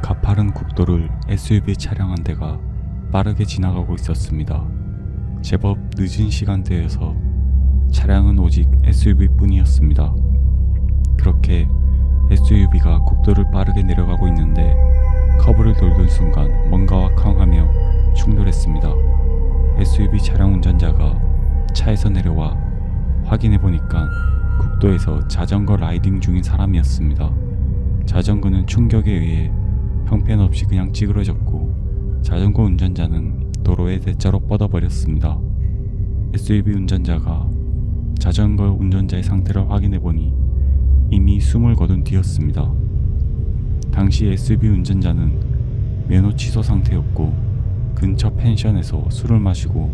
가파른 국도를 SUV 차량 한 대가 빠르게 지나가고 있었습니다. 제법 늦은 시간대여서 차량은 오직 SUV뿐이었습니다. 그렇게 SUV가 국도를 빠르게 내려가고 있는데 커브를 돌던 순간 뭔가와 쾅하며 충돌했습니다. SUV 차량 운전자가 차에서 내려와 확인해보니까 국도에서 자전거 라이딩 중인 사람이었습니다. 자전거는 충격에 의해 형편없이 그냥 찌그러졌고 자전거 운전자는 도로에 대자로 뻗어버렸습니다. SUV 운전자가 자전거 운전자의 상태를 확인해보니 이미 숨을 거둔 뒤였습니다. 당시 SUV 운전자는 면허 취소 상태였고 근처 펜션에서 술을 마시고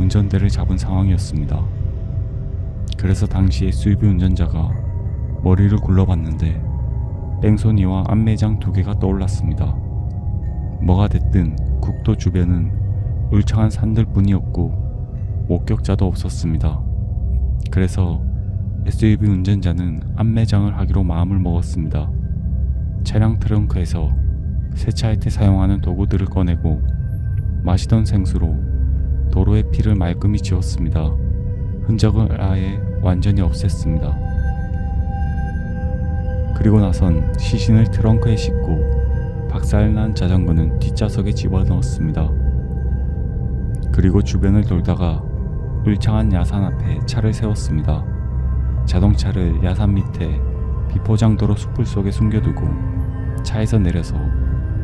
운전대를 잡은 상황이었습니다. 그래서 당시 SUV 운전자가 머리를 굴러봤는데 뺑소니와 안매장 2개가 떠올랐습니다. 뭐가 됐든 국도 주변은 울창한 산들 뿐이었고 목격자도 없었습니다. 그래서 SUV 운전자는 안매장을 하기로 마음을 먹었습니다. 차량 트렁크에서 세차할 때 사용하는 도구들을 꺼내고 마시던 생수로 도로의 피를 말끔히 지웠습니다. 흔적을 아예 완전히 없앴습니다. 그리고 나선 시신을 트렁크에 싣고 박살난 자전거는 뒷좌석에 집어넣었습니다. 그리고 주변을 돌다가 울창한 야산 앞에 차를 세웠습니다. 자동차를 야산 밑에 비포장도로 숲을 속에 숨겨두고 차에서 내려서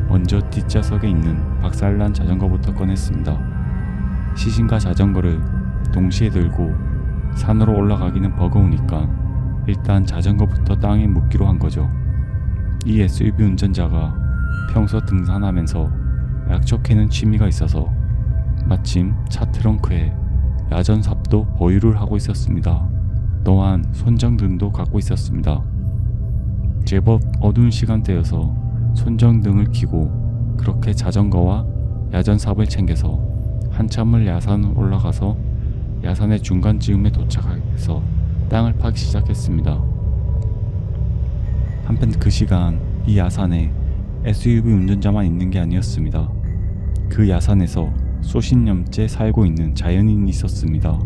먼저 뒷좌석에 있는 박살난 자전거부터 꺼냈습니다. 시신과 자전거를 동시에 들고 산으로 올라가기는 버거우니까 일단 자전거부터 땅에 묻기로 한 거죠. 이 SUV 운전자가 평소 등산하면서 약초 캐는 취미가 있어서 마침 차 트렁크에 야전삽도 보유를 하고 있었습니다. 또한 손정등도 갖고 있었습니다. 제법 어두운 시간대여서 손정등을 켜고 그렇게 자전거와 야전삽을 챙겨서 한참을 야산을 올라가서 야산의 중간쯤에 도착해서 땅을 파기 시작했습니다. 한편 그 시간 이 야산에 SUV 운전자만 있는 게 아니었습니다. 그 야산에서 수십년째 살고 있는 자연인이 있었습니다.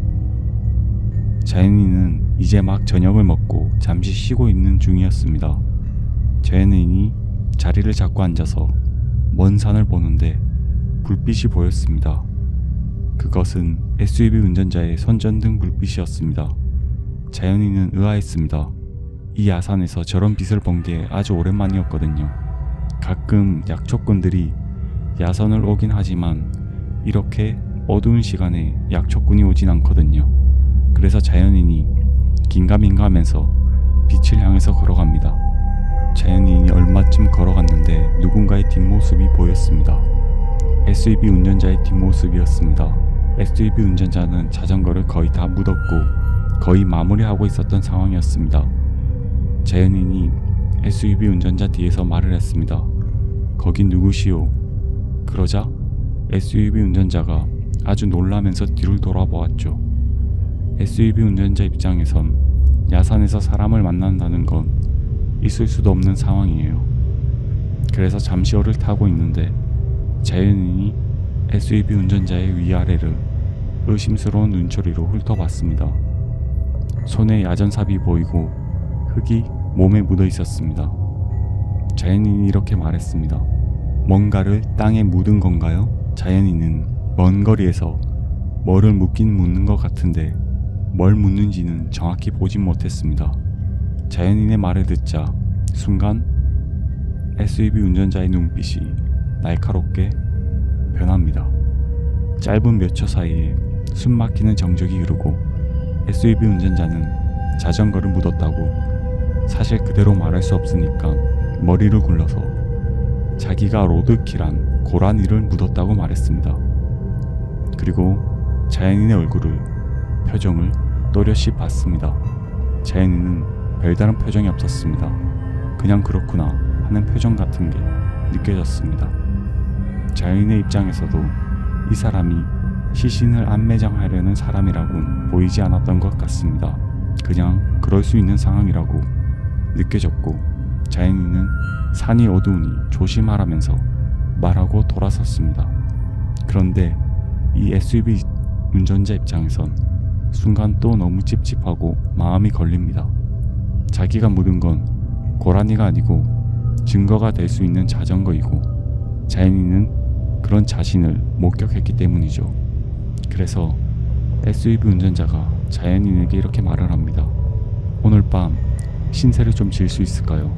자연인은 이제 막 저녁을 먹고 잠시 쉬고 있는 중이었습니다. 자연인이 자리를 잡고 앉아서 먼 산을 보는데 불빛이 보였습니다. 그것은 SUV 운전자의 손전등 불빛이었습니다. 자연인은 의아했습니다. 이 야산에서 저런 빛을 본 게 아주 오랜만이었거든요. 가끔 약초꾼들이 야산을 오긴 하지만 이렇게 어두운 시간에 약초꾼이 오진 않거든요. 그래서 자연인이 긴가민가하면서 빛을 향해서 걸어갑니다. 자연인이 얼마쯤 걸어갔는데 누군가의 뒷모습이 보였습니다. SUV 운전자의 뒷모습이었습니다. SUV 운전자는 자전거를 거의 다 묻었고 거의 마무리하고 있었던 상황이었습니다. 자연인이 SUV 운전자 뒤에서 말을 했습니다. 거긴 누구시오? 그러자 SUV 운전자가 아주 놀라면서 뒤를 돌아보았죠. SUV 운전자 입장에선 야산에서 사람을 만난다는 건 있을 수도 없는 상황이에요. 그래서 잠시호를 타고 있는데 자연인이 SUV 운전자의 위아래를 의심스러운 눈초리로 훑어봤습니다. 손에 야전삽이 보이고 흙이 몸에 묻어 있었습니다. 자연인이 이렇게 말했습니다. 뭔가를 땅에 묻은 건가요? 자연인은 먼 거리에서 뭐를 묻긴 묻는 것 같은데 뭘 묻는지는 정확히 보진 못했습니다. 자연인의 말을 듣자 순간 SUV 운전자의 눈빛이 날카롭게 변합니다. 짧은 몇 초 사이에 숨막히는 정적이 흐르고 SUV 운전자는 자전거를 묻었다고 사실 그대로 말할 수 없으니까 머리를 굴러서 자기가 로드킬한 고라니를 묻었다고 말했습니다. 그리고 자연인의 표정을 또렷이 봤습니다. 자연인은 별다른 표정이 없었습니다. 그냥 그렇구나 하는 표정 같은 게 느껴졌습니다. 자연인의 입장에서도 이 사람이 시신을 안매장하려는 사람이라고는 보이지 않았던 것 같습니다. 그냥 그럴 수 있는 상황이라고 느껴졌고 자연인은 산이 어두우니 조심하라면서 말하고 돌아섰습니다. 그런데 이 SUV 운전자 입장에선 순간 또 너무 찝찝하고 마음이 걸립니다. 자기가 묻은 건 고라니가 아니고 증거가 될 수 있는 자전거이고 자연인은 그런 자신을 목격했기 때문이죠. 그래서 SUV 운전자가 자연인에게 이렇게 말을 합니다. 오늘 밤 신세를 좀 질 수 있을까요?